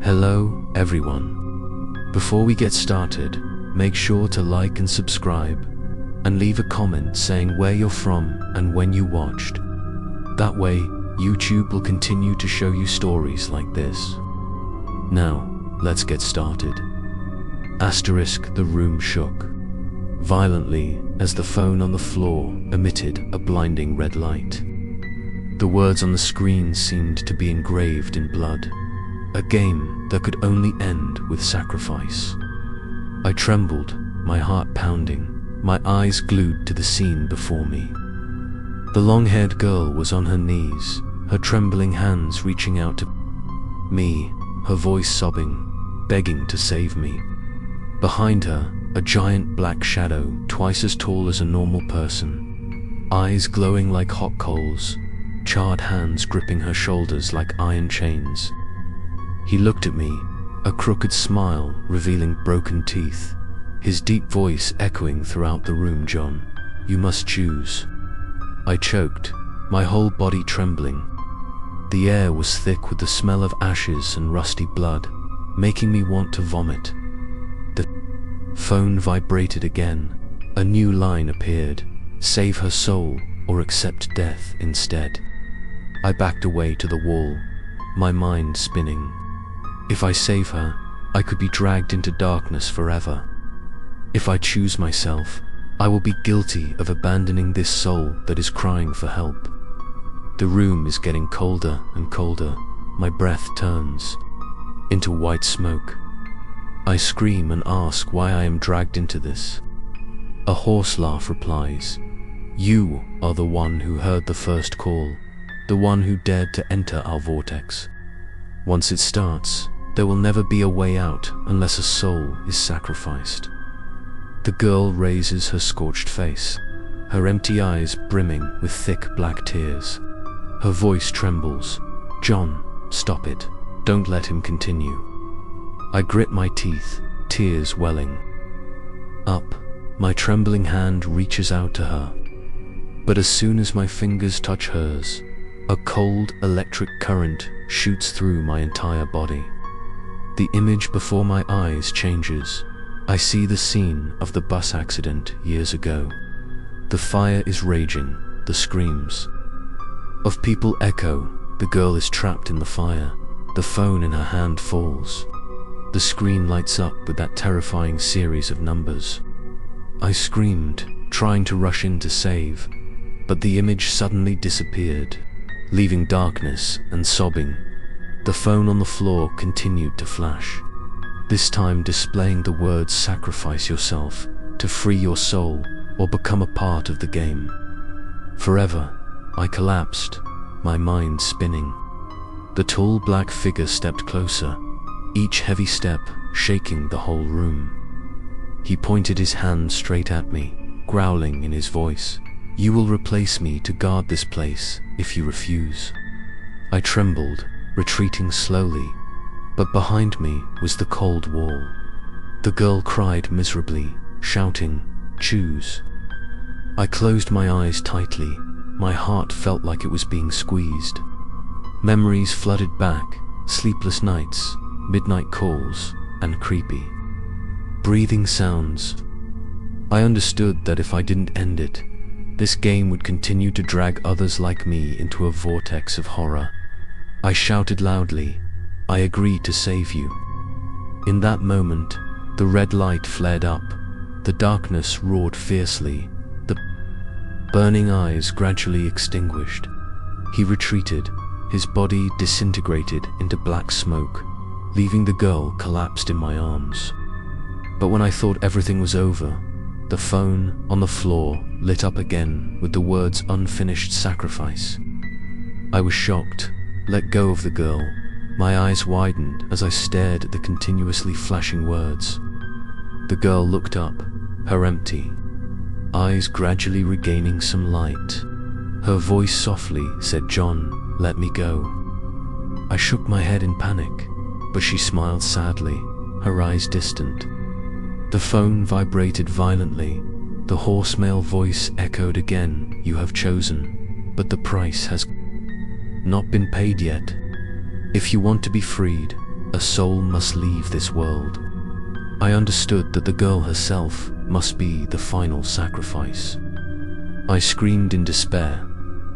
Hello, everyone. Before we get started, make sure to like and subscribe, and leave a comment saying where you're from and when you watched. That way, YouTube will continue to show you stories like this. Now, let's get started. The room shook violently as the phone on the floor emitted a blinding red light. The words on the screen seemed to be engraved in blood. A game that could only end with sacrifice. I trembled, my heart pounding, my eyes glued to the scene before me. The long-haired girl was on her knees, her trembling hands reaching out to me, her voice sobbing, begging to save me. Behind her, a giant black shadow, twice as tall as a normal person, eyes glowing like hot coals, charred hands gripping her shoulders like iron chains. He looked at me, a crooked smile revealing broken teeth, his deep voice echoing throughout the room. "John, you must choose." I choked, my whole body trembling. The air was thick with the smell of ashes and rusty blood, making me want to vomit. The phone vibrated again. A new line appeared: save her soul or accept death instead. I backed away to the wall, my mind spinning. If I save her, I could be dragged into darkness forever. If I choose myself, I will be guilty of abandoning this soul that is crying for help. The room is getting colder and colder. My breath turns into white smoke. I scream and ask why I am dragged into this. A hoarse laugh replies, "You are the one who heard the first call, the one who dared to enter our vortex. Once it starts, there will never be a way out unless a soul is sacrificed." The girl raises her scorched face, her empty eyes brimming with thick black tears. Her voice trembles. "John, stop it. Don't let him continue." I grit my teeth, tears welling up. My trembling hand reaches out to her. But as soon as my fingers touch hers, a cold electric current shoots through my entire body. The image before my eyes changes. I see the scene of the bus accident years ago. The fire is raging, the screams of people echo. The girl is trapped in the fire. The phone in her hand falls. The screen lights up with that terrifying series of numbers. I screamed, trying to rush in to save, but the image suddenly disappeared, leaving darkness and sobbing. The phone on the floor continued to flash, this time displaying the words "sacrifice yourself to free your soul or become a part of the game." Forever, I collapsed, my mind spinning. The tall black figure stepped closer, each heavy step shaking the whole room. He pointed his hand straight at me, growling in his voice, "You will replace me to guard this place if you refuse." I trembled, retreating slowly, but behind me was the cold wall. The girl cried miserably, shouting, "Choose." I closed my eyes tightly. My heart felt like it was being squeezed. Memories flooded back, sleepless nights, midnight calls, and creepy breathing sounds. I understood that if I didn't end it, this game would continue to drag others like me into a vortex of horror. I shouted loudly, "I agree to save you." In that moment, the red light flared up, the darkness roared fiercely, the burning eyes gradually extinguished. He retreated, his body disintegrated into black smoke, leaving the girl collapsed in my arms. But when I thought everything was over, the phone on the floor lit up again with the words "unfinished sacrifice." I was shocked, let go of the girl. My eyes widened as I stared at the continuously flashing words. The girl looked up, her empty eyes gradually regaining some light. Her voice softly said, "John, let me go." I shook my head in panic, but she smiled sadly, her eyes distant. The phone vibrated violently. The hoarse male voice echoed again, "You have chosen, but the price has not been paid yet. If you want to be freed, a soul must leave this world. I understood that the girl herself must be the final sacrifice. I screamed in despair,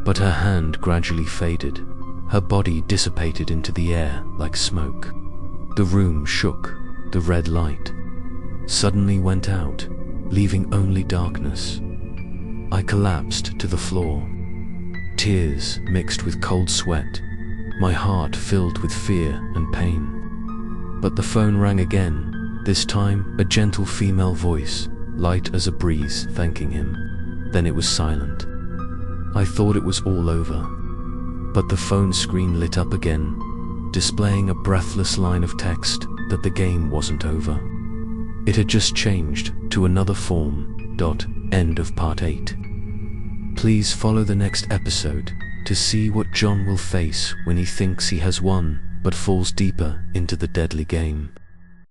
but her hand gradually faded. Her body dissipated into the air like smoke. The room shook. The red light suddenly went out, leaving only darkness. I collapsed to the floor. Tears mixed with cold sweat, my heart filled with fear and pain. But the phone rang again, this time a gentle female voice, light as a breeze, thanking him. Then it was silent. I thought it was all over. But the phone screen lit up again, displaying a breathless line of text that the game wasn't over. It had just changed to another form. End of part 8. Please follow the next episode to see what John will face when he thinks he has won but falls deeper into the deadly game.